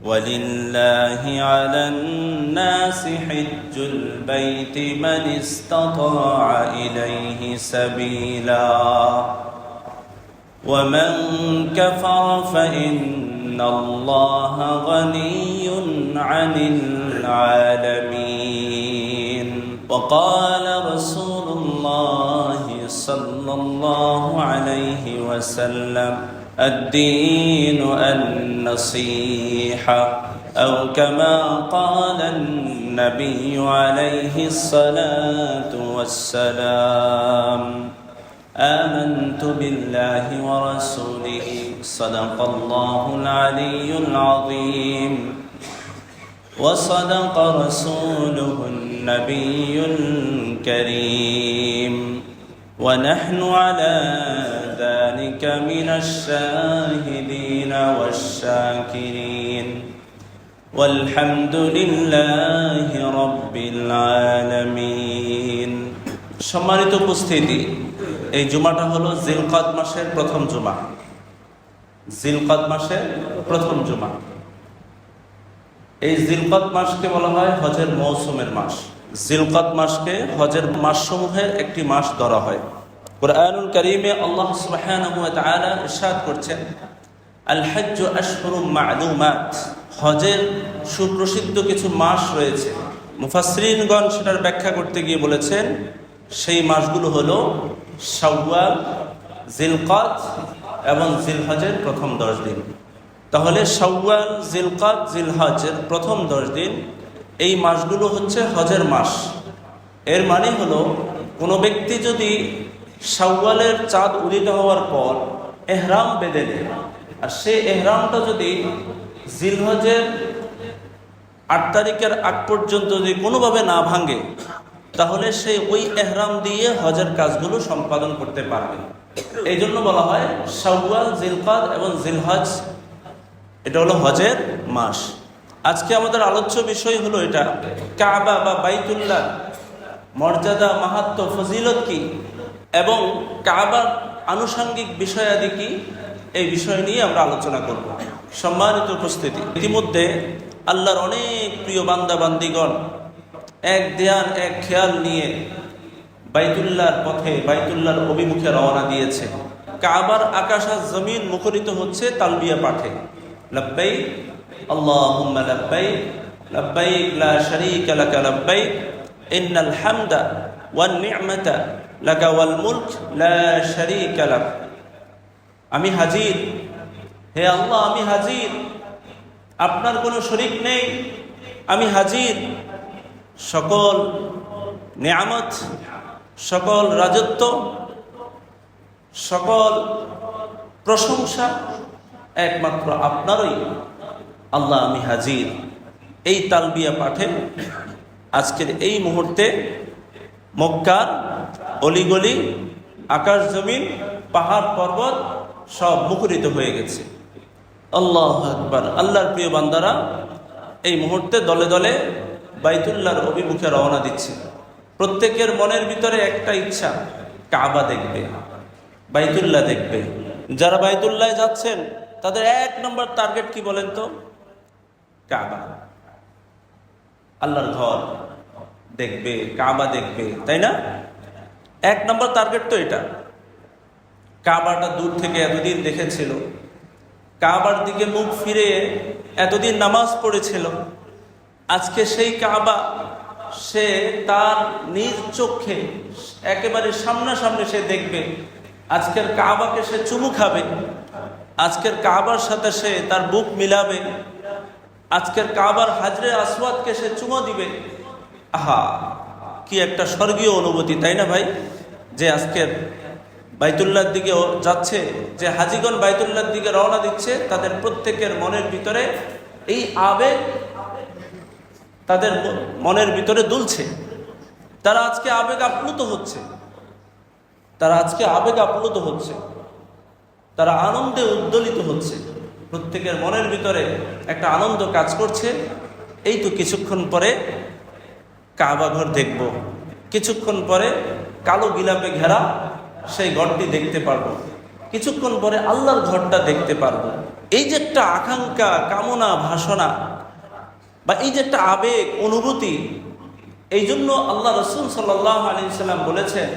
ولله على الناس حج البيت من استطاع إليه سبيلا ومن كفر فإن الله غني عن العالمين وقال رسول الله صلى الله عليه وسلم الدين النصيحة أو كما قال النبي عليه الصلاة والسلام آمنت بالله ورسوله صدق الله العلي العظيم وصدق رسوله النبي الكريم ونحن على ذلك من الشاهدين والشاكرين والحمد لله رب العالمين সম্মানিত উপস্থিতি এই জুমাটা হলো জিলকাদ মাসের প্রথম জুমা। জিলকাদ মাসের প্রথম জুমা। এই জিলকাদ মাসকে বলা হয় হজের মৌসুমের মাস। জিলকাদ মাসকে হজের মাসসমূহের একটি মাস ধরা হয়। কুরআনুল কারীমে আল্লাহ সুবহানাহু ওয়া তাআলা ইরশাদ করছেন, আল হজ্জু আশহুরুম মা'লুমাত, হজের সুপ্রসিদ্ধ কিছু মাস রয়েছে। মুফাসসিরিনগণ সেটার ব্যাখ্যা করতে গিয়ে বলেছেন সেই মাসগুলো হলো শাওয়াল, জিলকাদ এবং জিলহজের প্রথম 10 দিন। তাহলে শাওয়াল, জিলকাদ, জিলহজের প্রথম 10 দিন এই মাসগুলো হচ্ছে হজের মাস। এর মানে হলো কোনো ব্যক্তি যদি শাওয়ালের চাঁদ উদিত হওয়ার পর এহরাম বেঁধে নেয় আর সেই এহরামটা যদি জিলহজের 8 তারিখের আগ পর্যন্ত যদি কোনোভাবে না ভাঙে তাহলে সে ওই এহরাম দিয়ে হজের কাজগুলো সম্পাদন করতে পারবে। এই জন্য বলা হয় শাওয়াল, জিলকাদ এবং জিলহজ এটা হলো হজের মাস। আজকে আমাদের আলোচ্য বিষয় হলো এটা কাবা বা বাইতুল্লাহ মর্যাদা, মাহাত্ম্য, ফজিলত কি এবং কাবার আনুষঙ্গিক বিষয়াদি কি, এই বিষয় নিয়ে আমরা আলোচনা করব। সম্মানিত উপস্থিতি, ইতিমধ্যে আল্লাহর অনেক প্রিয় বান্দা বান্দিগণ এক ধ্যান এক খেয়াল নিয়ে বাইতুল্লাহর পথে, বাইতুল্লাহর অভিমুখে রওনা দিয়েছে। কাবার আকাশ আর জমিন মুখরিত হচ্ছে তালবিয়া পাঠে। লব্বাইক আল্লাহুম্মা লব্বাইক লব্বাইক লা শারীকা লাকা লব্বাইক ইন্নাল হামদা ওয়ান নি'মাতা লাকা ওয়াল মুলক লা শারীকা লাক। আমি হাজির, হে আল্লাহ আমি হাজির, আপনার কোনো শরীক নেই, আমি হাজির। সকল নিয়ামত, সকল রাজত্ব, সকল প্রশংসা একমাত্র আপনারই। আল্লাহ আমি হাজির। এই তালবিয়া পাঠে আজকের এই মুহূর্তে মক্কার অলিগলি, আকাশ জমিন, পাহাড় পর্বত সব মুখরিত হয়ে গেছে। আল্লাহু আকবার। আল্লাহর প্রিয় বান্দারা এই মুহূর্তে দলে দলে বাইতুল্লাহর অভিমুখে রওনা দিচ্ছে। প্রত্যেকের মনের ভিতরে একটা ইচ্ছা, কাবা দেখবে, বাইতুল্লাহ দেখবে। যারা বাইতুল্লাহ যাচ্ছেন তাদের 1 নম্বর টার্গেট কি বলেন তো? কাবা, আল্লাহর ঘর দেখবে, কাবা দেখবে, তাই না? 1 নম্বর টার্গেট তো এটা। কাবাটা দূর থেকে এতদিন দেখেছিল, কাবার দিকে মুখ ফিরে এতদিন নামাজ পড়েছিল। আজকে সেই কাবা সে তার নিজ চোখে একেবারে সামনাসামনি সে দেখবে। আজকের কাবাকে সে চুমু খাবে, আজকের কাবার সাথে সে তার বুক মিলাবে, আজকের কাবার হাজরে আসওয়াদকে সে চুমো দিবে। আহা, কি একটা স্বর্গীয় অনুভূতি, তাই না ভাই? যে আজকের বাইতুল্লাহর দিকে যাচ্ছে, যে হাজিগণ বাইতুল্লাহর দিকে রওনা দিচ্ছে, তাদের প্রত্যেকের মনের ভিতরে এই আবেগ তাদের মনের ভিতরে দুলছে। তারা আজকে আবেগ আপ্লুত হচ্ছে, তারা আজকে আবেগ আপ্লুত হচ্ছে, তারা আনন্দে উদ্দোলিত হচ্ছে। প্রত্যেকের মনের ভিতরে একটা আনন্দ কাজ করছে। এই তো কিছুক্ষণ পরে কাবা ঘর দেখব, কিছুক্ষণ পরে কালো গিলাপে ঘেরা সেই ঘরটি দেখতে পারবো, কিছুক্ষণ পরে আল্লাহর ঘরটা দেখতে পারবো। এই যে একটা আকাঙ্ক্ষা, কামনা, বাসনা বা এই যে একটা আবেগ, অনুভূতি, এই জন্য আল্লাহ রাসূল সাল্লাল্লাহু আলাইহি সাল্লাম বলেছেন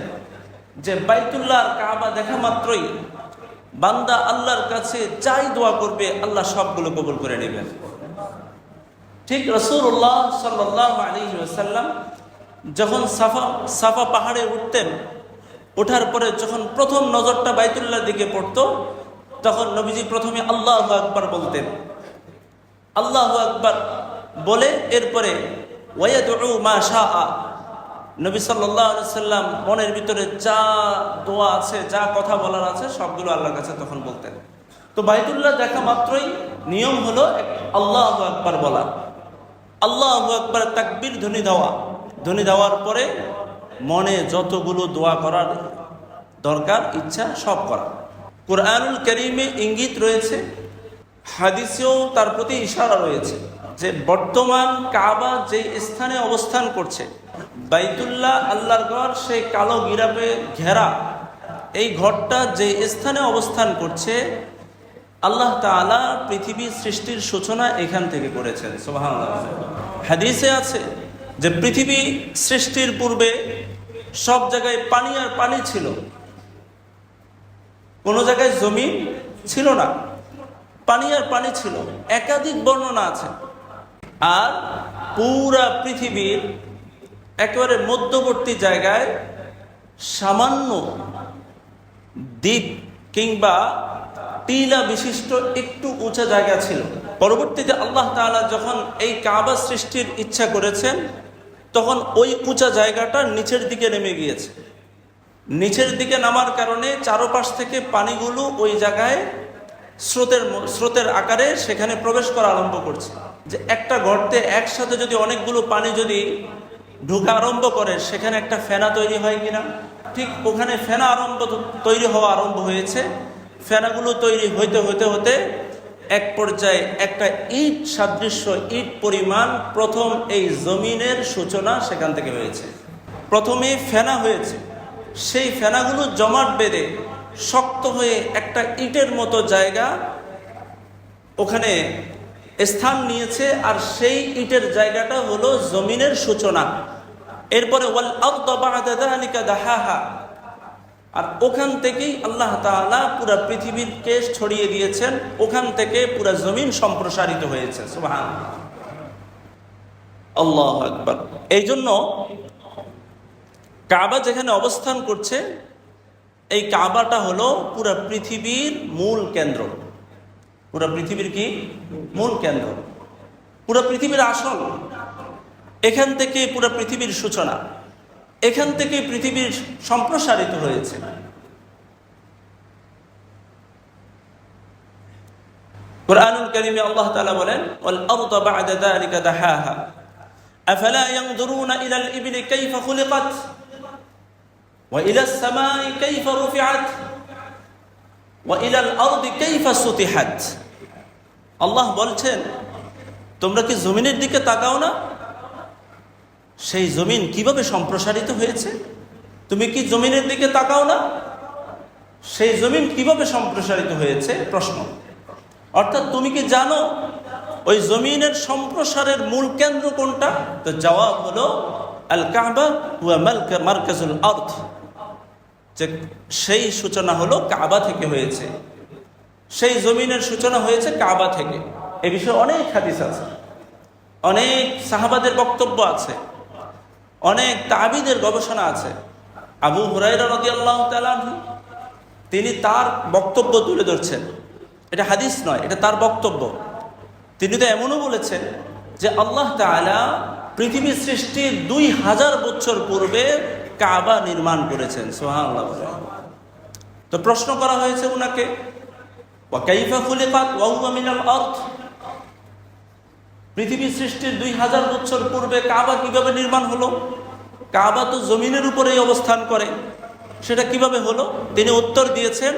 যে বাইতুল্লাহ কাবা দেখা মাত্রই বান্দা আল্লাহর কাছে যাই দোয়া করবে আল্লাহ সবগুলো কবুল করে নেবেন। ঠিক রাসূলুল্লাহ সাল্লাল্লাহু আলাইহি ওয়াসাল্লাম যখন সাফা পাহাড়ে উঠতেন, ওঠার পরে যখন প্রথম নজরটা বাইতুল্লাহর দিকে পড়তো, তখন নবীজি প্রথমে আল্লাহু আকবার বলতেন। আল্লাহু আকবার বলে এরপরে ওয়ায়াদউ মা শাআ, নবী সাল্লাল্লাহু আলাইহি সাল্লাম মনের ভিতরে যা দোয়া আছে, যা কথা বলার আছে সবগুলো আল্লাহর কাছে তখন বলতেন। তো বাইতুল্লাহ দেখা মাত্রই নিয়ম হলো আল্লাহু আকবার বলা, আল্লাহু আকবার তাকবীর ধ্বনি দেওয়া, ধ্বনি দেওয়ার পরে মনে যতগুলো দোয়া করার দরকার, ইচ্ছা সব করা। কুরআনুল কারীমে ইঙ্গিত রয়েছে, হাদিসেও তার প্রতি ইশারা রয়েছে যে বর্তমান কাবা যে স্থানে অবস্থান করছে, বাইতুল্লাহ আল্লাহর ঘর, সেই কালো গিরাপে ঘেরা এই ঘরটা যে স্থানে অবস্থান করছে, আল্লাহ তাআলা পৃথিবীর সৃষ্টির সূচনা এখান থেকে করেছেন। সুবহানাল্লাহ। হাদিসে আছে যে পৃথিবী সৃষ্টির পূর্বে সব জায়গায় পানি আর পানি ছিল, কোনো জায়গায় জমিন ছিল না, পানি আর পানি ছিল। একাধিক বর্ণনা আছে। আর পুরা পৃথিবীর একেবারে মধ্যবর্তী জায়গায় সামান্য দ্বীপ কিংবা টিলা বিশিষ্ট একটু উঁচা জায়গা ছিল। পরবর্তীতে আল্লাহ তাআলা যখন এই কাবা সৃষ্টির ইচ্ছা করেছেন, তখন ওই উঁচা জায়গাটা নিচের দিকে নেমে গিয়েছে। নিচের দিকে নামার কারণে চারপাশ থেকে পানিগুলো ওই জায়গায় স্রোতের আকারে সেখানে প্রবেশ করা আরম্ভ করছে। যে একটা গর্তে একসাথে যদি অনেকগুলো পানি যদি ঢোকা আরম্ভ করে, সেখানে একটা ফেনা তৈরি হয় কিনা, ঠিক ওখানে ফেনা তৈরি হওয়া আরম্ভ হয়েছে। ফেনাগুলো তৈরি হইতে হতে হতে এক পর্যায়ে একটা ইট সাদৃশ্য, ইট পরিমাণ প্রথম এই জমিনের সূচনা সেখান থেকে হয়েছে। প্রথমে ফেনা হয়েছে, সেই ফেনাগুলো জমাট বেঁধে শক্ত হয়ে একটা ইটের মতো জায়গা ওখানে স্থান নিয়েছে, আর সেই ইটের জায়গাটা হলো জমিনের সূচনা। এরপরে ওয়াল আরদ বা'দা যালিকা দাহাহা, আর ওখান থেকেই আল্লাহ তাআলা পুরা পৃথিবীকে ছড়িয়ে দিয়েছেন, ওখান থেকে পুরা জমিন সম্প্রসারিত হয়েছে। সুবহানাল্লাহ, আল্লাহু আকবার। এই জন্য কাবা যেখানে অবস্থান করছে, এই কাবাটা হলো পুরা পৃথিবীর মূল কেন্দ্র। পুরা পৃথিবীর কি মূল কেন্দ্র, পুরা পৃথিবীর আসল। এখান থেকে পুরা পৃথিবীর সূচনা, এখান থেকে পৃথিবীর সম্প্রসারিত হয়েছে। কুরআনুল কারীমে আল্লাহ তাআলা বলেন ওয়াল আরদ বা'দা যালিকা দাহাহা আফালা ইয়ানজুরুনা ইলাল ইবলি কাইফা খুলিকাত ওয়া ইলাস সামাই কাইফা রুফিআত ওয়া ইলাল আরদি কাইফা সুতিহাত। আল্লাহ বলছেন, তোমরা কি জমিনের দিকে তাকাও না? সেই জমিন কিভাবে সম্প্রসারিত হয়েছে। তুমি কি জমিনের দিকে তাকাও না? সেই জমিন কিভাবে সম্প্রসারিত হয়েছে প্রশ্ন। অর্থাৎ তুমি কি জানো ওই জমিনের সম্প্রসারের মূল কেন্দ্র কোনটা? তো জবাব হলো আল কাবা ওয়া মারকাজুল আরদ, যে সেই সূচনা হলো কাবা থেকে হয়েছে, সেই জমিনের সূচনা হয়েছে কাবা থেকে। এ বিষয়ে অনেক হাদিস আছে, অনেক সাহাবাদের বক্তব্য আছে, অনেক তাবিদের গবেষণা আছে। আবু হুরায়রা রাদিয়াল্লাহু তাআলা আনহু তিনি তার বক্তব্য তুলে ধরছেন, এটা হাদিস নয়, এটা তার বক্তব্য। তিনি তো এমনও বলেছেন যে আল্লাহ তাআলা পৃথিবী সৃষ্টির 2000 বছর পূর্বে কাবা নির্মাণ করেছেন। সুবহানাল্লাহ। তো প্রশ্ন করা হয়েছে উনাকে, ওয়া কাইফা খুলিকাত ওয়া হুয়া মিনাল আরদ, পৃথিবী সৃষ্টির 2000 বছর পূর্বে কাবা কিভাবে নির্মাণ হলো? কাবা তো জমিনের উপরেই অবস্থান করে, সেটা কিভাবে হলো? তিনি উত্তর দিয়েছেন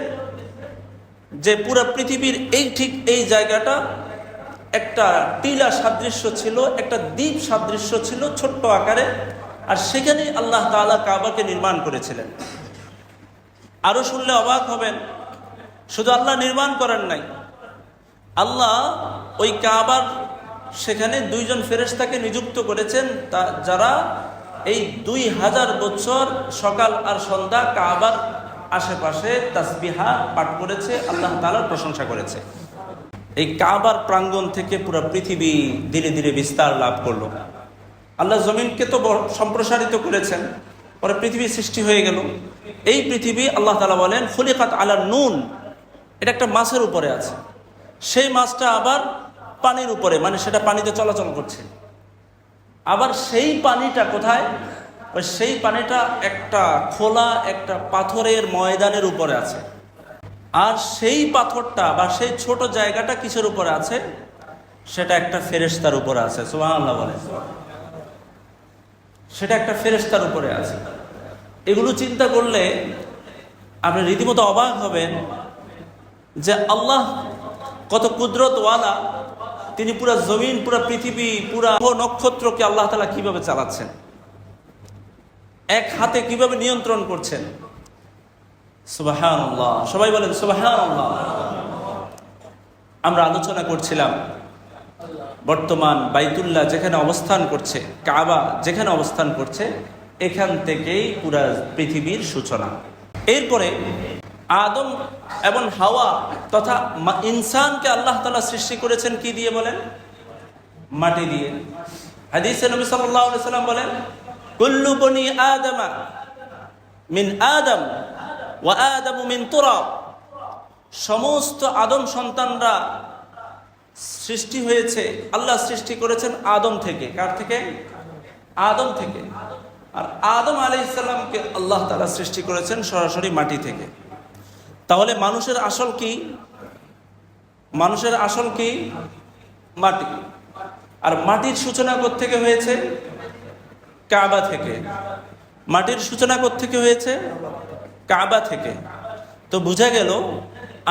যে পুরো পৃথিবীর এই জায়গাটা একটা টিলা সাদৃশ্য ছিল, একটা দ্বীপ সাদৃশ্য ছিল ছোট্ট আকারে, আর সেখানেই আল্লাহ তাআলা কাবাকে নির্মাণ করেছিলেন। আরো শুনলে অবাক হবেন, শুধু আল্লাহ নির্মাণ করেন নাই, আল্লাহ ওই কাবার সেখানে 2 জন ফেরেশতাকে নিযুক্ত করেছেন, যারা এই 2000 বছর সকাল আর সন্ধ্যা কাবার আশেপাশে তাসবিহা পাঠ করেছে, আল্লাহ তাআলার প্রশংসা করেছে। এই কাবার প্রাঙ্গণ থেকে পুরো পৃথিবী ধীরে ধীরে বিস্তার লাভ করলো। আল্লাহ জমিনকে তো সম্প্রসারিত করেছেন, পরে পৃথিবী সৃষ্টি হয়ে গেল। এই পৃথিবী আল্লাহ তাআলা বলেন খুলিকাত আলা নুন, এটা একটা মাছের উপরে আছে, সেই মাছটা আবার পানির উপরে, মানে সেটা পানিতে চলাচল করছে। আবার সেই পানিটা কোথায়? সেই পানিটা একটা খোলা একটা পাথরের ময়দানের উপরে আছে। আর সেই পাথরটা বা সেই ছোট জায়গাটা কিসের উপরে আছে? সেটা একটা ফেরেশতার উপরে আছে। সুবহানাল্লাহ বলে, সেটা একটা ফেরেশতার উপরে আছে। এগুলো চিন্তা করলে আপনি রীতিমতো অবাক হবেন যে আল্লাহ কত কুদরতওয়ালা, তিনি পুরা জমিন, পুরা পৃথিবী, পুরা নক্ষত্রকে আল্লাহ তাআলা কিভাবে চালাচ্ছেন, এক হাতে কিভাবে নিয়ন্ত্রণ করছেন। সুবহানাল্লাহ, সবাই বলেন সুবহানাল্লাহ। আমরা আলোচনা করছিলাম বর্তমান বাইতুল্লাহ যেখানে অবস্থান করছে, কাবা যেখানে অবস্থান করছে, এখান থেকেই পুরা পৃথিবীর সূচনা। এরপরে আদম এবং হাওয়া তথা ইনসানকে আল্লাহ তাআলা সৃষ্টি করেছেন কি দিয়ে বলেন? মাটি দিয়ে। হাদিসে নবী সাল্লাল্লাহু আলাইহি সাল্লাম বলেন কুল্লু বনি আদম মিন আদম ওয়া আদম মিন তুরাব, সমস্ত আদম সন্তানরা সৃষ্টি হয়েছে, আল্লাহ সৃষ্টি করেছেন আদম থেকে। কার থেকে? আদম থেকে। আর আদম আলাইহিস সালামকে আল্লাহ তাআলা সৃষ্টি করেছেন সরাসরি মাটি থেকে। তাহলে মানুষের আসল কি? মানুষের আসল কি? মাটি। আর মাটির সূচনা কোত্থেকে হয়েছে? কাবা থেকে। মাটির সূচনা কোত্থেকে হয়েছে? কাবা থেকে। তো বোঝা গেল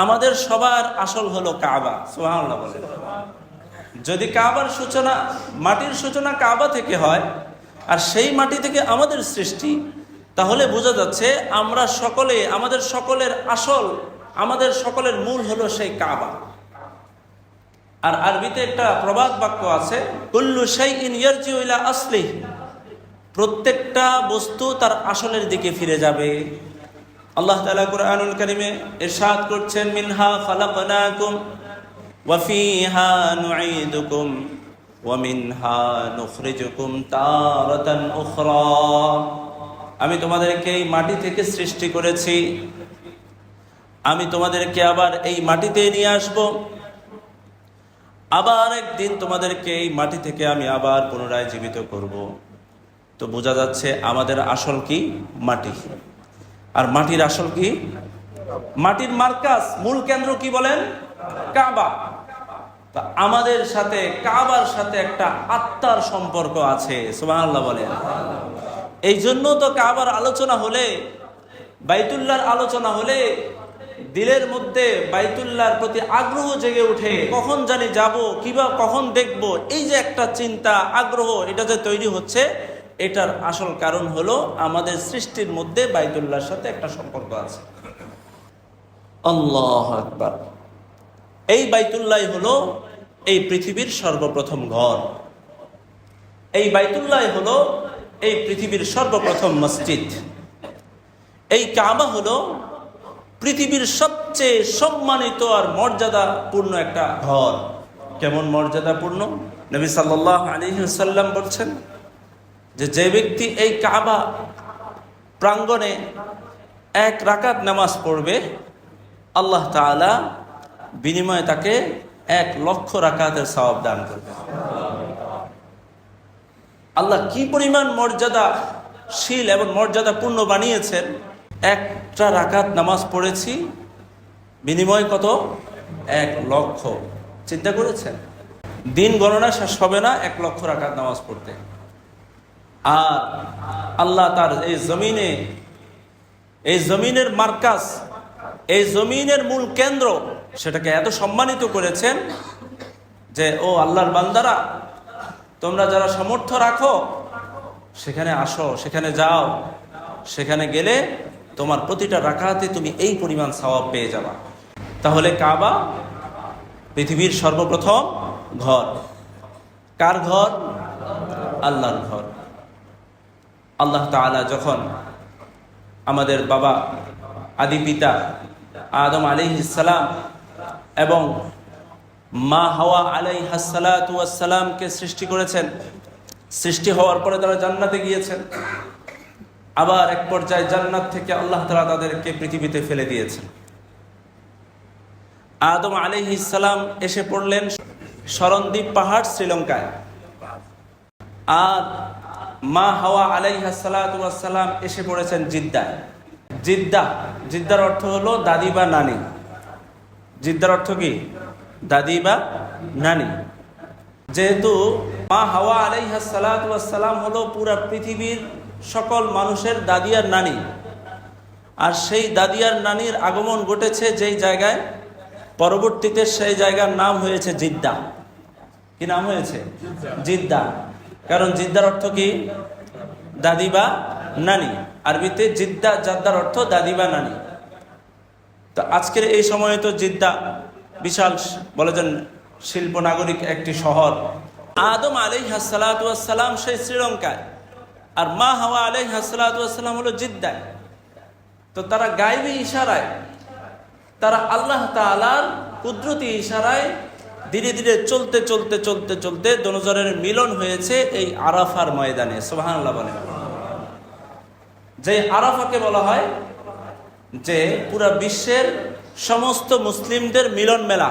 আমাদের সবার আসল হলো কাবা। সুবহানাল্লাহ বলে, যদি কাবার সূচনা, মাটির সূচনা কাবা থেকে হয়, আর সেই মাটি থেকে আমাদের সৃষ্টি, তাহলে বোঝা যাচ্ছে আমরা সকলে, আমাদের সকলের আসল, আমাদের সকলের মূল হলো সেই কাবা। আর আরবিতে একটা প্রবাদ বাক্য আছে, কুল্লু শাইইন ইয়ারজিউ ইলা আসলিহি, প্রত্যেকটা বস্তু তার আসলের দিকে ফিরে যাবে। আল্লাহ তাআলা কুরআনুল কারীমে ইরশাদ করছেন, মিনহা খালাকনাকুম ওয়া ফিহা নুঈদুকুম ওয়া মিনহা নুখরিজুকুম তারাতান উখরা, আমি তোমাদেরকে এই মাটি থেকে সৃষ্টি করেছি, আমি তোমাদেরকে আবার এই মাটিতে নিয়ে আসব, আবার একদিন তোমাদেরকে এই মাটি থেকে আমি আবার পুনরায় জীবিত করব। তো বোঝা যাচ্ছে আমাদের আসল কি? মাটি। আর মাটির আসল কি? মাটির মার্কাজ, মূল কেন্দ্র কি বলেন? কাবা। তা আমাদের সাথে কাবার সাথে একটা আত্মার সম্পর্ক আছে। সুবহানাল্লাহ বলেন। এই জন্য তো কাবার আলোচনা হলে, বাইতুল্লাহর আলোচনা হলে দিলের মধ্যে বাইতুল্লাহর প্রতি আগ্রহ জেগে ওঠে, কখন জানি যাব, কিবা কখন দেখব, এই যে একটা চিন্তা, আগ্রহ, এটা যে তৈরি হচ্ছে, এটার আসল কারণ হলো আমাদের সৃষ্টির মধ্যে বাইতুল্লাহর সাথে একটা সম্পর্ক আছে। আল্লাহু আকবার। এই বাইতুল্লাহ হলো এই পৃথিবীর সর্বপ্রথম ঘর, এই বাইতুল্লাহ হলো এই পৃথিবীর সর্বপ্রথম মসজিদ। এই কাবা হলো পৃথিবীর সবচেয়ে সম্মানিত আর মর্যাদাপূর্ণ একটা ঘর। কেমন মর্যাদাপূর্ণ? নবী সাল্লাল্লাহু আলাইহি ওয়াসাল্লাম বলছেন যে, যে ব্যক্তি এই কাবা প্রাঙ্গণে 1 রাকাত নামাজ পড়বে, আল্লাহ তাআলা বিনিময়ে তাকে 1,00,000 রাকাতের সওয়াব দান করবে। আল্লাহ কি পরিমাণ মর্যাদাশীল এবং মর্যাদাপূর্ণ বানিয়েছেন। 1টা রাকাত নামাজ পড়েছি, বিনিময় কত? 1,00,000। চিন্তা করেছেন? দিন গণনা শেষ হবে না 1,00,000 রাকাত নামাজ পড়তে। আর আল্লাহ তার এই জমিনে, এই জমিনের মার্কাজ, এই জমিনের মূল কেন্দ্র, সেটাকে এত সম্মানিত করেছেন যে, ও আল্লাহর বান্দারা, তোমরা যারা সামর্থ্য রাখো সেখানে আসো, সেখানে যাও, সেখানে গেলে তোমার প্রতিটা রাকাতে তুমি এই পরিমাণ সওয়াব পেয়ে যাবা। তাহলে কাবা পৃথিবীর সর্বপ্রথম ঘর। কার ঘর? আল্লাহর ঘর। আল্লাহ তাআলা যখন আমাদের বাবা আদি পিতা আদম আলাইহিস সালাম এবং মা হাওয়া আলাইহাস সালাতু ওয়াস সালামকে সৃষ্টি করেছেন, সৃষ্টি হওয়ার পরে তারা জান্নাতে গিয়েছেন। আবার এক পর্যায়ে জান্নাত থেকে আল্লাহ তাআলা তাদেরকে পৃথিবীতে ফেলে দিয়েছেন। আদম আলাইহিস সালাম এসে পড়লেন শরণদ্বীপ পাহাড়, শ্রীলঙ্কায়। আর মা হাওয়া আলাইহাস সালাতু ওয়াস সালাম এসে পড়েছেন জিদ্দায়। জিদ্দার অর্থ হলো দাদি বা নানি। জিদ্দার অর্থ কি? দাদি বা নানি। যেহেতু মা হাওয়া আলাইহাস সালাতু ওয়াস সালাম হলো পুরা পৃথিবীর সকল মানুষের দাদি আর নানি, আর সেই দাদি আর নানির আগমন ঘটেছে যেই জায়গায়, পরবর্তীতে সেই জায়গার নাম হয়েছে জিদ্দা। কি নাম হয়েছে? জিদ্দা। কারণ জিদ্দার অর্থ কি? দাদি বা নানি। আরবিতে জিদ্দা, জাদ্দার অর্থ দাদি বা নানি। তো আজকের এই সময়ে তো জিদ্দা বিশাল বলে যান শিল্প নাগরিক একটি শহর। আদম আলাইহিস সালাতু ওয়াস সালাম সেই শ্রীলঙ্কায়, আর মা হাওয়া আলাইহিস সালাতু ওয়াস সালাম হলো জিদ্দায়। তো তারা গায়বী ইশারায়, তারা আল্লাহ তাআলার কুদরতি ইশারায় ধীরে ধীরে চলতে চলতে চলতে চলতে দুজনের মিলন হয়েছে এই আরাফার ময়দানে। সুবহানাল্লাহ বলেন। যে আরাফাকে বলা হয় যে পুরা বিশ্বের সমস্ত মুসলিমদের মিলন মেলা।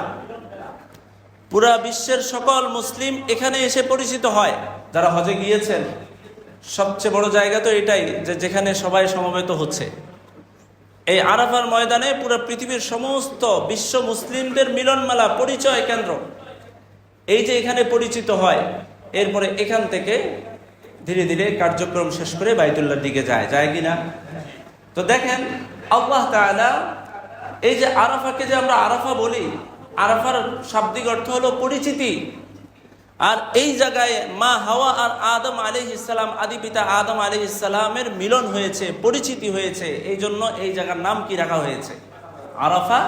পুরা বিশ্বের সকল মুসলিম এখানে এসে পরিচিত হয়। যারা হজে গিয়েছেন, সবচেয়ে বড় জায়গা তো এটাই, যে যেখানে সবাই সমবেত হচ্ছে। এই আরাফার ময়দানে পুরো পৃথিবীর সমস্ত বিশ্ব মুসলিমদের মিলন মেলা, পরিচয় কেন্দ্র। এই যে এখানে পরিচিত হয়, এরপরে এখান থেকে ধীরে ধীরে কার্যক্রম শেষ করে বাইতুল্লাহর দিকে যায় কিনা? তো দেখেন আল্লাহ তাআলা এই যে আরাফাকে যে আমরা আরাফা বলি, আরাফার শাব্দিক অর্থ হলো পরিচিতি। আর এই জায়গায় মা হাওয়া আর আদম আলাইহিস সালাম, আদি পিতা আদম আলাইহিস সালামের মিলন হয়েছে, পরিচিতি হয়েছে। এই জন্য এই জায়গার নাম কি রাখা হয়েছে? আরাফা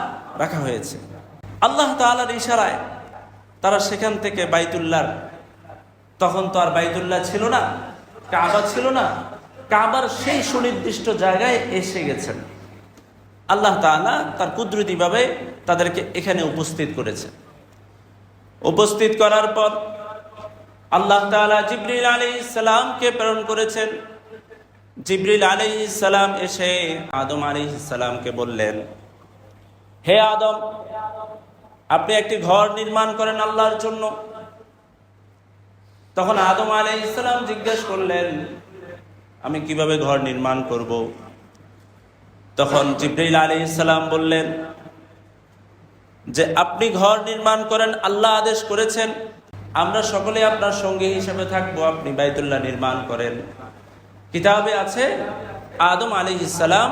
রাখা হয়েছে। আল্লাহ তাআলার ইশারায় তারা সেখান থেকে বাইতুল্লাহ, তখন তো আর বাইতুল্লাহ ছিল না, কাবা ছিল না, কাবার সেই সুনির্দিষ্ট জায়গায় এসে গেছেন। আল্লাহ তাআলা তার কুদরতিভাবে তাদেরকে এখানে উপস্থিত করেছে। উপস্থিত করার পর আল্লাহ তাআলা জিবরিল আলাইহিস সালামকে প্রেরণ করেছেন। জিবরিল আলাইহিস সালাম এসে আদম আলাইহিস সালামকে বললেন, হে আদম, আপনি একটি ঘর নির্মাণ করেন আল্লাহর জন্য। তখন আদম আলাইহিস সালাম জিজ্ঞেস করলেন, আমি কিভাবে ঘর নির্মাণ করব? তখন জিবরিল আলাইহিস সালাম বললেন যে আপনি ঘর নির্মাণ করেন, আল্লাহ আদেশ করেছেন, আমরা সকলে আপনার সঙ্গী হিসেবে থাকবো, আপনি বাইতুল্লাহ নির্মাণ করেন। কিতাবে আছে আদম আলাইহিস সালাম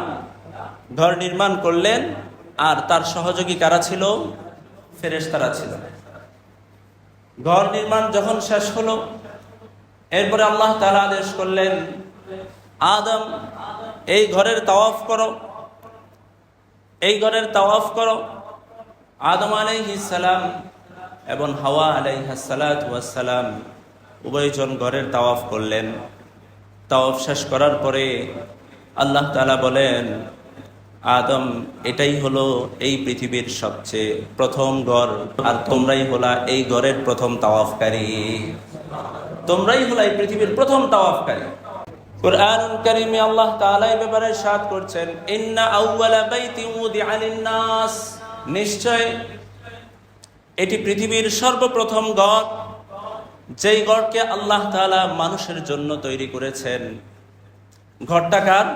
ঘর নির্মাণ করলেন, আর তার সহযোগী কারা ছিল? ফেরেশতারা ছিল। ঘর নির্মাণ যখন শেষ হলো, এরপরে আল্লাহ তাআলা আদেশ করলেন, আদম এই ঘরের তাওয়াফ করো, এই ঘরের তাওয়াফ করো। আদম আলাইহিস সালাম এবং হাওয়া আলাইহাস সালাতু ওয়াস সালাম উভয়জন ঘরের তাওয়াফ করলেন। তাওয়াফ শেষ করার পরে আল্লাহ তাআলা বলেন, আদম এটাই হলো এই পৃথিবীর সবচেয়ে প্রথম ঘর, আর তোমরাই হলা এই ঘরের প্রথম তাওয়াফকারী। তোমরাই হলা এই পৃথিবীর প্রথম তাওয়াফকারী। কুরআনুল কারীমে আল্লাহ তাআলা এই ব্যাপারে ইরশাদ করছেন, ইন্না আউওয়ালা বাইতিন উদিআ লিন-নাস, নিশ্চয় এটি পৃথিবীর সর্বপ্রথম ঘর, যেই ঘরকে আল্লাহ তাআলা মানুষের জন্য তৈরি করেছেন। ঘরটা কার?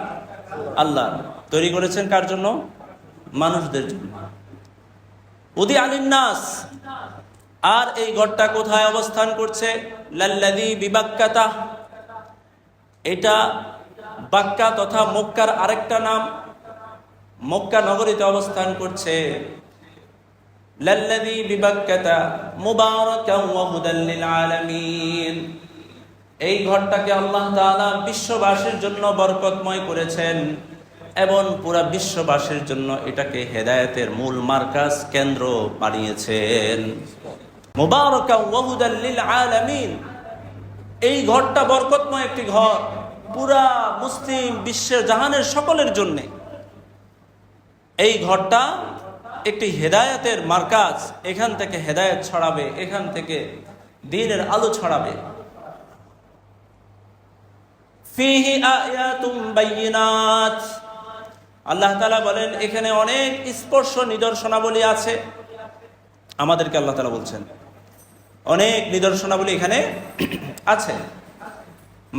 আল্লাহ তৈরি করেছেন। কার জন্য? মানুষদের জন্য। উদিআ লিন-নাস। আর এই ঘরটা কোথায় অবস্থান করছে? লাল্লাযী বিবাক্কাতা, এটা বাক্কা তথা মক্কার আরেকটা নাম। মক্কা নগরীতে অবস্থান করছে। লাল্লাযী বিবাক্কাতা মুবারাকান ওয়া হুদাল লিল আলামিন। এই ঘরটাকে আল্লাহ তাআলা বিশ্ববাসীর জন্য বরকতময় করেছেন, এবং পুরা বিশ্ববাসীর জন্য এটাকে হেদায়েতের মূল মার্কাজ কেন্দ্র বানিয়েছেন। মুবারাকান ওয়া হুদাল লিল আলামিন। এই ঘরটা বরকতময় একটি ঘর, পুরা মুসলিম বিশ্বের জাহানের সকলের জন্য। এই ঘরটা একটি হেদায়েতের মার্কাজ, এখান থেকে হেদায়েত ছড়াবে, এখান থেকে দ্বীনের আলো ছড়াবে। ফিহি আয়াতুম বাইয়িনাত, আল্লাহ তাআলা বলেন এখানে অনেক স্পর্শ নিদর্শনাবলী আছে। আমাদেরকে আল্লাহ তাআলা বলছেন অনেক নিদর্শনাবলী এখানে আছে।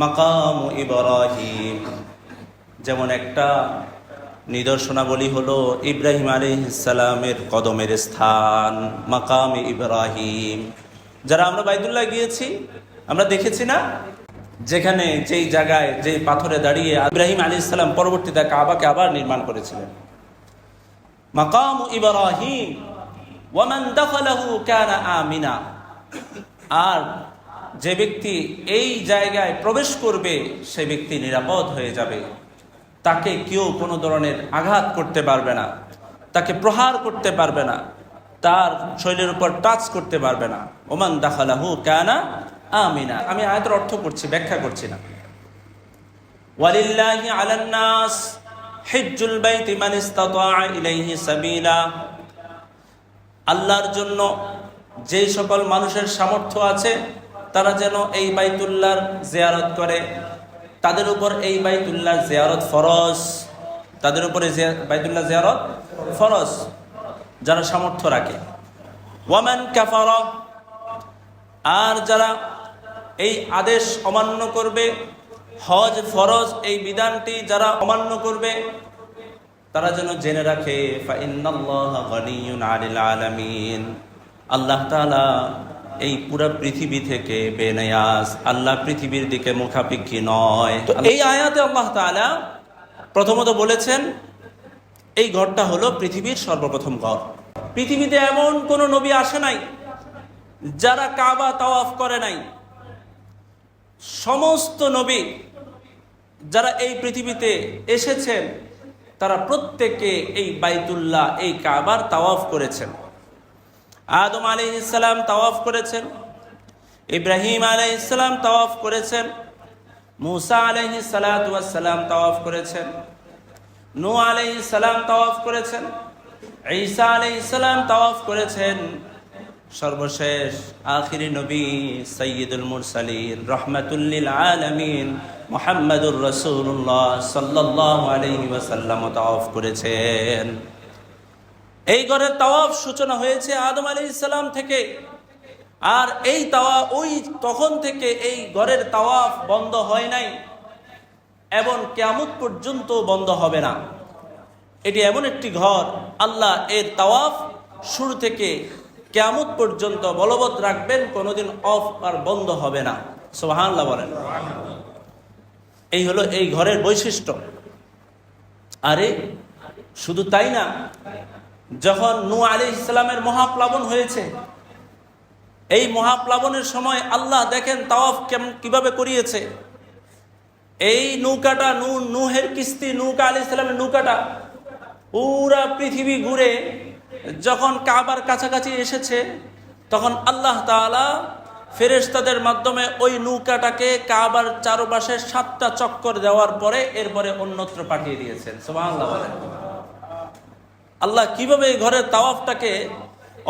মাকাম ইব্রাহিম, যেমন একটা নিদর্শনাবলী হলো ইব্রাহিম আলাইহিস সালামের কদমের স্থান, মাকাম ইব্রাহিম। যারা আমরা বাইতুল্লাহ গিয়েছি আমরা দেখেছি না, যেখানে যেই জায়গায় যেই পাথরে দাঁড়িয়ে ইব্রাহিম আলাইহিস সালাম পরবর্তীতে কাবাকে আবার নির্মাণ করেছিলেন। মাকাম ইব্রাহিম ওয়া মান দাখালাহু কানা আমিনা। আর যে ব্যক্তি এই জায়গায় প্রবেশ করবে সে ব্যক্তি নিরাপদ হয়ে যাবে, তাকে কেউ কোনো ধরনের আঘাত করতে পারবে না, তাকে প্রহার করতে পারবে না, তার শরীরের উপর টাচ করতে পারবে না। ওমান দাখালাহু কানা আমিনা। আমি আয়াতের অর্থ করছি, ব্যাখ্যা করছি না। ওয়ালিল্লাহি আলান নাস হিজ্জুল বাইতি মান ইসতাতা ইলাইহি সাবিলা। আল্লাহর জন্য যে সকল মানুষের সামর্থ্য আছে তারা যেন এই বাইতুল্লাহর জিয়ারত করে। তাদের উপর এই বাইতুল্লাহর জিয়ারত ফরজ, তাদের উপরে বাইতুল্লাহ জিয়ারত ফরজ যারা সামর্থ্য রাখে। ওয়ামান কাফারা, আর যারা এই আদেশ অমান্য করবে, হজ ফরজ এই বিধানটি যারা অমান্য করবে, তারা যেন জেনে রাখে ফাইন্নাল্লাহা গানিয়্যুন আনিল আলামিন। আল্লাহ তাআলা এই পুরা পৃথিবী থেকে বেনিয়াজ, আল্লাহ পৃথিবীর দিকে মুখাপেক্ষী নয়। তো এই আয়াতে আল্লাহ তাআলা প্রথমত বলেছেন এই ঘরটা হলো পৃথিবীর সর্বপ্রথম ঘর। পৃথিবীতে এমন কোন নবী আসে নাই যারা কাবা তাওয়াফ করে নাই। সমস্ত নবী যারা এই পৃথিবীতে এসেছেন তারা প্রত্যেকে এই বাইতুল্লাহ, এই কাবার তাওয়াফ করেছেন। আদম আলাইহিস সালাম তাওয়াফ করেছেন, ইব্রাহিম আলাইহিস সালাম তাওয়াফ করেছেন, মুসা আলাইহিস সালাতু ওয়াস সালাম তাওয়াফ করেছেন, নূহ আলাইহিস সালাম তাওয়াফ করেছেন, ঈসা আলাইহিস সালাম তাওয়াফ করেছেন। সর্বশেষ আখিরি নবী সাইয়্যিদুল মুরসালিন রাহমাতুল লিল আলামিন মুহাম্মাদুর রাসূলুল্লাহ সাল্লাল্লাহু আলাইহি ওয়াসাল্লাম তাওয়াফ করেছেন। এই ঘরের তাওয়াফ সূচনা হয়েছে আদম আলাইহিস সালাম থেকে, আর এই ওই তখন থেকে এই ঘরের তাওয়াফ বন্ধ হয় নাই এবং কিয়ামত পর্যন্ত বন্ধ হবে না। এটি এমন একটি ঘর, আল্লাহ এর তাওয়াফ শুরু থেকে কিয়ামত পর্যন্ত বলবৎ রাখবেন, কোনোদিন অফ আর বন্ধ হবে না। সুবহানাল্লাহ বলেন। এই হলো এই ঘরের বৈশিষ্ট্য। আরে শুধু তাই না, যখন নূহ আলাইহিস সালামের মহাপ্লাবন হয়েছে, এই মহাপ্লাবনের সময় আল্লাহ দেখেন তাওয়াফ কিভাবে করিয়েছে। এই নৌকাটা নূহের কিস্তি, নৌকা আলাইহিস সালামের নৌকাটা পুরা পৃথিবী ঘুরে যখন কাবার কাছাকাছি এসেছে, তখন আল্লাহ তাআলা ফেরেশতাদের মাধ্যমে ওই নৌকাটাকে কাবার চারপাশে 7টা চক্কর দেওয়ার পরে এরপরে অন্যত্র পাঠিয়ে দিয়েছেন। সুবহানাল্লাহ বলেন। আল্লাহ কিভাবে এই ঘরের তাওয়াফটাকে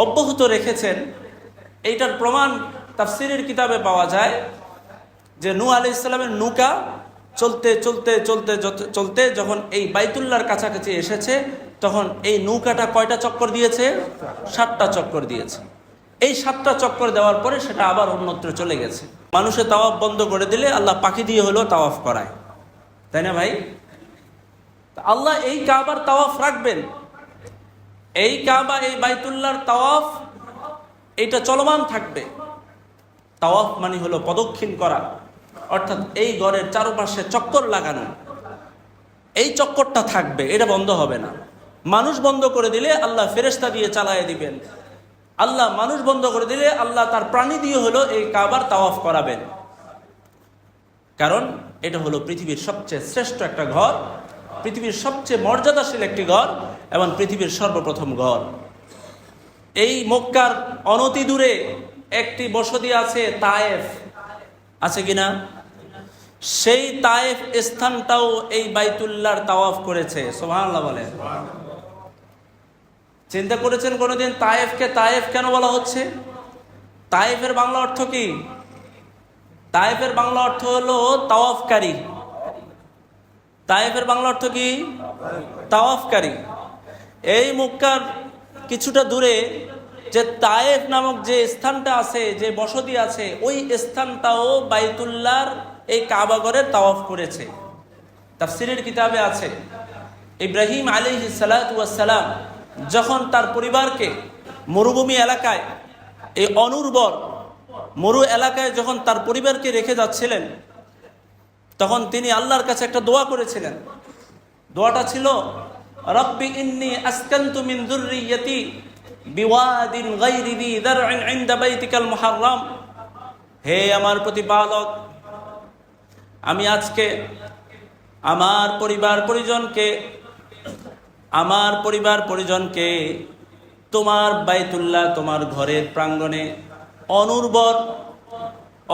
অব্যাহত রেখেছেন এইটার প্রমাণ তাফসীরের কিতাবে পাওয়া যায়। যে নূহ আলাইহিস সালামের নৌকা চলতে চলতে চলতে চলতে যখন এই বাইতুল্লাহর কাছাকাছি এসেছে, তখন এই নৌকাটা কয়টা চক্কর দিয়েছে? 7টা চক্কর দিয়েছে। এই 7টা চক্কর দেওয়ার পরে সেটা আবার অন্যত্র চলে গেছে। মানুষের তাওয়াফ বন্ধ করে দিলে আল্লাহ পাখি দিয়ে হলেও তাওয়াফ করায়, তাই না ভাই? আল্লাহ এই কাবার তাওয়াফ রাখবেন। এই কাবা, এই বাইতুল্লাহর তাওয়াফ এটা চলমান থাকবে। তাওয়াফ মানে হলো প্রদক্ষিণ করা, অর্থাৎ এই ঘরের চারপাশে চক্কর লাগানো। এই চক্করটা থাকবে, এটা বন্ধ হবে না। মানুষ বন্ধ করে দিলে আল্লাহ ফেরেশতা দিয়ে চালায় দিবেন। আল্লাহ মানুষ বন্ধ করে দিলে আল্লাহ তার প্রাণী দিয়ে হলো এই কাবার তাওয়াফ করাবেন। কারণ এটা হলো পৃথিবীর সবচেয়ে শ্রেষ্ঠ একটা ঘর, পৃথিবীর সবচেয়ে মর্যাদাশীল একটি ঘর এবং পৃথিবীর সর্বপ্রথম ঘর। এই মক্কার অনতি দূরে একটি বসতি আছে তায়েফ, আছে কিনা? সেই তায়েফ স্থানটাও এই বাইতুল্লাহর তাওয়াফ করেছে। সুবহানাল্লাহ বলেন। চিন্তা করেছেন কোনোদিন তায়েফকে তায়েফ কেন বলা হচ্ছে? তায়েফের বাংলা অর্থ কি? তায়েফের বাংলা অর্থ হলো তাওয়াফকারী। তায়েফের বাংলা অর্থ কি? তাওয়াফকারী। এই মক্কার কিছুটা দূরে যে তায়েফ নামক যে স্থানটা আছে, যে বসতি আছে, ওই স্থানটাও বাইতুল্লাহর এই কাবা ঘরের তাওয়াফ করেছে। তাফসীরের কিতাবে আছে ইব্রাহিম আলাইহিস সালাতু ওয়াস সালাম যখন তার পরিবারকে মরুভূমি এলাকায়, এই অনুর্বর মরু এলাকায় যখন তার পরিবারকে রেখে যাচ্ছিলেন, তখন তিনি আল্লাহর কাছে একটা দোয়া করেছিলেন। দোয়াটা ছিল, রব্বি ইন্নী আসকানতু মিন যুররিয়্যাতি বিওয়াদিন গায়রি যী যারইন ইনদা বাইতিকাল মুহাররম। হে আমার প্রতিপালক, আমি আজকে আমার পরিবার পরিজনকে তোমার বাইতুল্লাহ, তোমার ঘরের প্রাঙ্গণে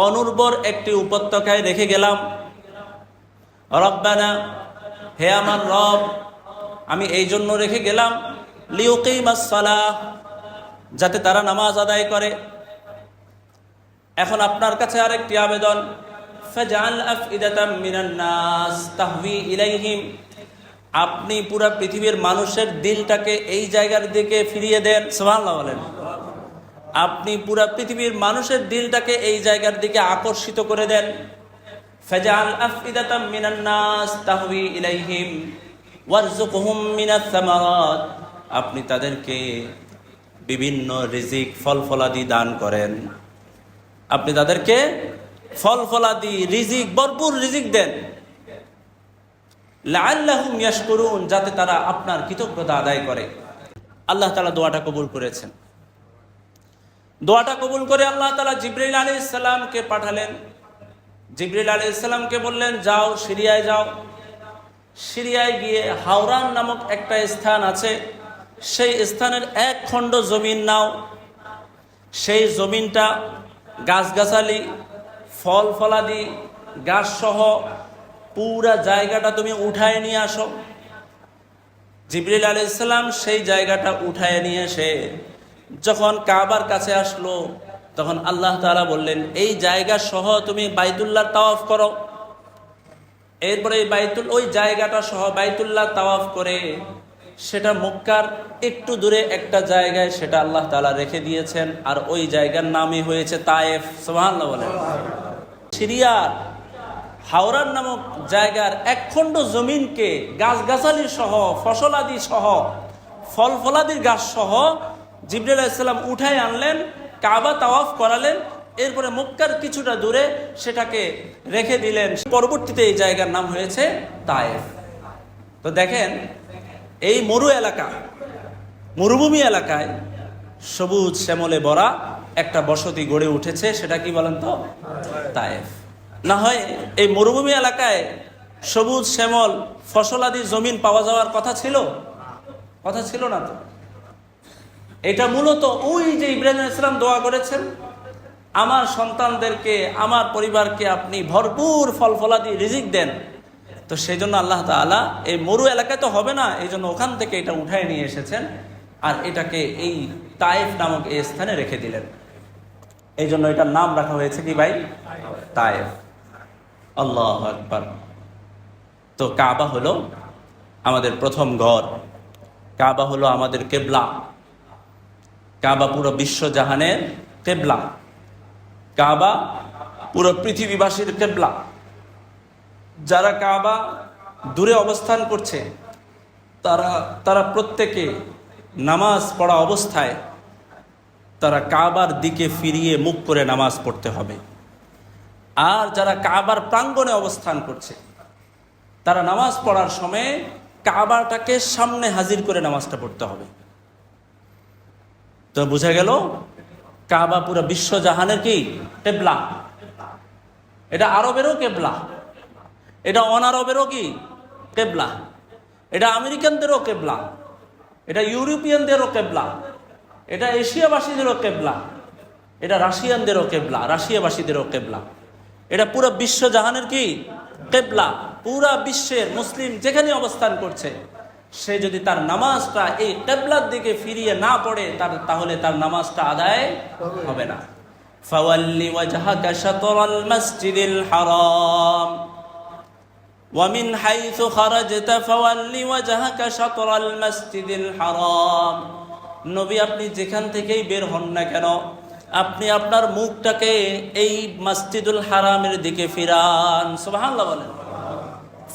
অনুর্বর একটি উপত্যকায় রেখে গেলাম। রব্বানা, হে আমার রব, আমি এই জন্য রেখে গেলাম লিউকিমাস সালাহ, যাতে তারা নামাজ আদায় করে। এখন আপনার কাছে আরেকটি আবেদন, ফাজআল আফইদাতাম মিনান নাস তাহওয়ি ইলাইহিম, আপনি পুরো পৃথিবীর মানুষের দিলটাকে এই জায়গার দিকে ফিরিয়ে দেন। সুবহানাল্লাহ বলেন। আপনি পুরো পৃথিবীর মানুষের দিলটাকে এই জায়গার দিকে আকর্ষিত করে দেন। ফাজআল আফইদাতাম মিনান নাস তাহওয়ি ইলাইহিম ওয়ারযুকহুম মিনাস সামারাত, আপনি তাদেরকে বিভিন্ন রিজিক, ফল ফলাদি দান করেন। আপনি তাদেরকে ফল ফলাদি, রিজিক, ভরপুর রিজিক দেন। লাআল্লাহুম ইয়াশকুরুন, যাতে তারা আপনার কৃতজ্ঞতা আদায় করে। আল্লাহ তাআলা দোয়াটা কবুল করেছেন। দোয়াটা কবুল করে আল্লাহ তাআলা জিবরাইল আলাইহিস সালামকে পাঠালেন। জিবরাইল আলাইহিস সালামকে বললেন, যাও সিরিয়ায় যাও। সিরিয়ায় গিয়ে হাওরান নামক একটা স্থান আছে, সেই স্থানের এক খণ্ড জমিন নাও। সেই জমিনটা গাছগাছালি, ফল ফলাদি, গাছ সহ পুরা জায়গাটা তুমি উঠায় নিয়ে আসো। জিবরিল আলাইহিস সালাম সেই জায়গাটা উঠায় নিয়ে এসে যখন কাবার কাছে আসলো, তখন আল্লাহ তাআলা বললেন, এই জায়গা সহ তুমি বাইতুল্লাহ তাওয়াফ করো। এরপরে ওই জায়গাটা সহ বাইতুল্লাহ তাওয়াফ করে সেটা মক্কার একটু দূরে একটা জায়গায় সেটা আল্লাহ তাআলা রেখে দিয়েছেন, আর ওই জায়গার নামই হয়েছে তায়েফ। সুবহানাল্লাহ বলেন। সিরিয়ার হাওরান নামক জায়গার একখণ্ড জমিনকে গাছগাছালি সহ, ফসলাদি সহ, ফল ফলাদির গাছ সহ জিবরাইল আলাইহিস সালাম উঠায় আনলেন, কাবা তাওয়াফ করালেন। এরপরে মক্কার কিছুটা দূরে সেটাকে রেখে দিলেন। পরবর্তীতে এই জায়গার নাম হয়েছে তায়েফ। তো দেখেন, এই মরুভূমি এলাকায় সবুজ শ্যামলে ভরা একটা বসতি গড়ে উঠেছে। সেটা কি বলেন তো? তায়েফ। না হয় এই মরুভূমি এলাকায় সবুজ শ্যামল ফসলাদি জমিন পাওয়া যাওয়ার কথা ছিল না তো। এটা মূলত ওই যে ইব্রাহিম আলাইহিস সালাম দোয়া করেছেন, আমার সন্তানদেরকে, আমার পরিবারকে আপনি ভরপুর ফল ফলাদি রিজিক দেন। তো সেই জন্য আল্লাহ তাআলা এই মরু এলাকায় তো হবে না, এই জন্য ওখান থেকে এটা উঠায় নিয়ে এসেছেন আর এটাকে এই তায়েফ নামক এই স্থানে রেখে দিলেন। এই জন্য এটার নাম রাখা হয়েছে কি ভাই? তায়েফ। আল্লাহু আকবার। তো কাবা হলো আমাদের প্রথম ঘর, কাবা হলো আমাদের কিবলা। কাবা পুরো বিশ্বজাহানের কিবলা, কাবা পুরো পৃথিবীবাসীর কিবলা। যারা কাবা দূরে অবস্থান করছে তারা প্রত্যেকে নামাজ পড়া অবস্থায় তারা কাবার দিকে ফিরিয়ে মুখ করে নামাজ পড়তে হবে। আর যারা কাবার প্রাঙ্গণে অবস্থান করছে তারা নামাজ পড়ার সময় কাবাটাকে সামনে হাজির করে নামাজটা পড়তে হবে। তো বোঝা গেল কাবা পুরো বিশ্বজাহানের কি কিবলা। এটা আরবেরও কিবলা, এটা অনারবেরও কি কিবলা। এটা আমেরিকানদেরও কেবলা, এটা ইউরোপিয়ানদেরও কেবলা, এটা এশিয়াবাসীদেরও কেবলা, এটা রাশিয়ানদেরও কেবলা, রাশিয়াবাসীদেরও কেবলা। এটা পুরো বিশ্ব জাহানের কি কেবলা। পুরা বিশ্বের মুসলিম যেখানে অবস্থান করছে, সে যদি তার নামাজটা এই কেবলার দিকে ফিরিয়ে না পড়ে, তাহলে তার নামাজটা আদায় হবে না। ফাওয়াল্লি ওয়াজহাকা শাতরাল মাসজিদিল হারাম ওয়া মিন হাইসু খারাজতা ফাওয়াল্লি ওয়াজহাকা শাতরাল মাসজিদিল হারাম। নবী, আপনি যেখান থেকেই বের হন না কেন, আপনি আপনার মুখটাকে এই মসজিদুল হারামের দিকে ফিরান। সুবহানাল্লাহ বলেন।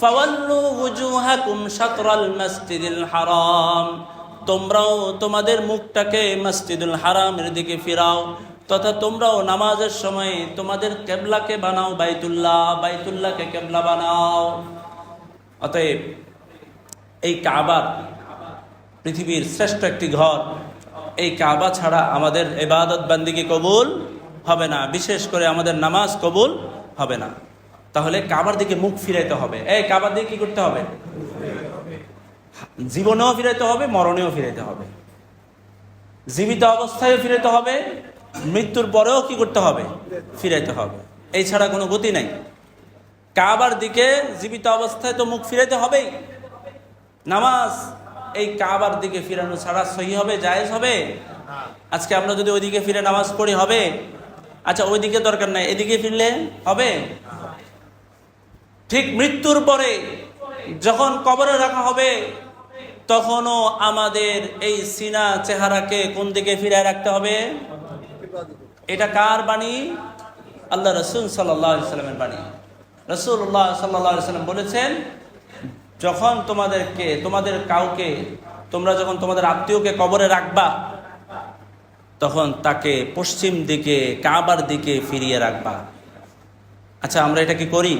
ফাওয়াল্লু ওয়াজহাকুম শাতরাল মাসজিদিল হারাম, তোমরাও তোমাদের মুখটাকে মসজিদুল হারামের দিকে ফিরাও, তথা তোমরাও নামাজের সময় তোমাদের কেবলাকে বানাও বাইতুল্লাহ, বাইতুল্লাহকে কেবলা বানাও। অতএব এই কাবা পৃথিবীর শ্রেষ্ঠ একটি ঘর। এই কাবা ছাড়া আমাদের ইবাদত বান্দিগি কবুল হবে না, বিশেষ করে আমাদের নামাজ কবুল হবে না। তাহলে কাবার দিকে মুখ ফিরাইতে হবে। এই কাবার দিকে কি করতে হবে? জীবনেও ফিরাইতে হবে, মরণেও ফিরাইতে হবে, জীবিত অবস্থায় ফিরাইতে হবে, মৃত্যুর পরেও কি করতে হবে? ফিরাইতে হবে। এই ছাড়া কোনো গতি নাই। কাবার দিকে জীবিত অবস্থায় তো মুখ ফিরাইতে হবেই। নামাজ এই কাবার দিকে ফিরানো ছাড়া সহি হবে, জায়েজ হবে? আজকে আমরা যদি ওইদিকে ফিরে নামাজ পড়ি হবে? আচ্ছা, ওইদিকে দরকার নাই, এদিকে ফিরলে হবে? ঠিক মৃত্যুর পরে যখন কবরে রাখা হবে, তখনও আমাদের এই সিনা চেহারাকে কোন দিকে ফিরায় রাখতে হবে? এটা কার বাণী? আল্লাহ রসুল সাল্লাল্লাহু আলাইহি সাল্লামের বাণী। রাসূলুল্লাহ সাল্লাল্লাহু আলাইহি সাল্লাম বলেছেন, যখন তোমাদের কাউকে, তোমরা যখন তোমাদের আত্মীয়কে কবরে রাখবা, তখন তাকে পশ্চিম দিকে কাবার দিকে ফিরিয়ে রাখবা। আচ্ছা, আমরা এটা কি করি?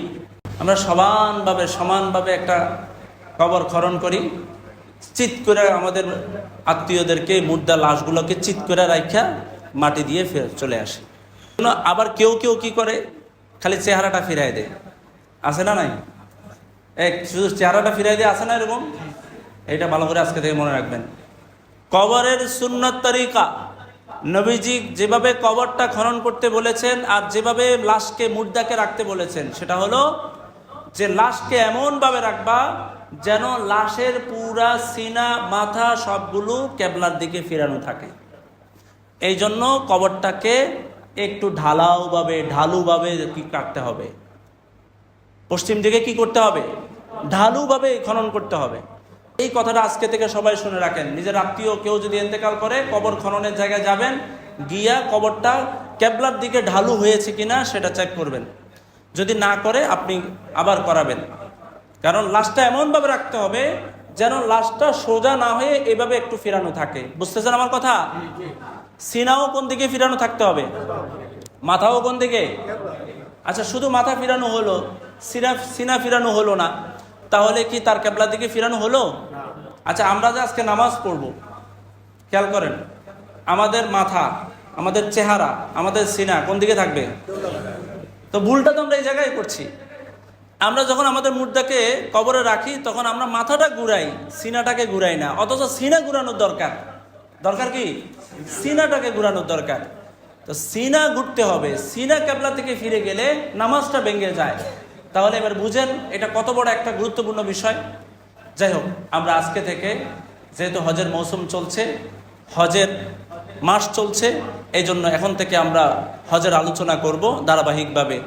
আমরা সমানভাবে একটা কবর খনন করি, চিৎ করে আমাদের আত্মীয়দেরকে, মুর্দা লাশগুলোকে চিৎ করে রাখা মাটি দিয়ে ফের চলে আসে। আবার কেউ কি করে, খালি চেহারাটা ফিরাই দেয়। আছে না নাই? শুধু চেহারাটা ফিরাই দিয়ে আছে না এরকম? এটা ভালো করে আজকে থেকে মনে রাখবেন। কবরের সুন্নত তরিকা, নবীজি যেভাবে কবরটা খনন করতে বলেছেন আর যেভাবে লাশকে, মুর্দাকে রাখতে বলেছেন, সেটা হলো যে লাশকে এমন ভাবে রাখবা যেন লাশের পুরা সিনা, মাথা সবগুলো কেবলার দিকে ফিরানো থাকে। এই জন্য কবরটাকে একটু ঢালুভাবে কি কাটতে হবে? পশ্চিম দিকে কি করতে হবে? ঢালুভাবে খনন করতে হবে। এই কথাটা আজকে থেকে সবাই শুনে রাখেন। নিজের আত্মীয় কেউ যদি ইন্তেকাল করে, কবর খননের জায়গায় যাবেন, গিয়া কবরটা কেবলার দিকে ঢালু হয়েছে কিনা সেটা চেক করবেন। যদি না করে আপনি আবার করাবেন, কারণ লাশটা এমনভাবে রাখতে হবে যেন লাশটা সোজা না হয়ে এভাবে একটু ফিরানো থাকে। বুঝতেছেন আমার কথা? সিনাও কোন দিকে ফিরানো থাকতে হবে, মাথাও কোন দিকে? আচ্ছা, শুধু মাথা ফিরানো হলো, সিনা ফিরানো হলো না, তাহলে কি তার কেবলার দিকে ফিরানো হলো? আচ্ছা, আমরা যে আজকে নামাজ পড়ব, খেয়াল করেন, আমাদের মাথা, আমাদের চেহারা, আমাদের সিনা কোন দিকে থাকবে? তো ভুলটা তো আমরা এই জায়গায় করছি। আমরা যখন আমাদের মুর্দাকে কবরে রাখি, তখন আমরা মাথাটা ঘুরাই, সিনাটাকে ঘুরাই না। অথচ সিনা ঘুরানোর দরকার কি? সিনাটাকে ঘুরানোর দরকার। তো সিনা ঘুরতে হবে। সিনা কেবলা থেকে ফিরে গেলে নামাজটা ভেঙে যায়। তাহলে এবার বুঝেন এটা কত বড় একটা গুরুত্বপূর্ণ বিষয়। যাই হোক, আমরা আজকে থেকে, যেহেতু হজের মৌসুম চলছে, হজের মাস চলছে, এই জন্য এখন থেকে আমরা হজের আলোচনা করব ধারাবাহিকভাবে।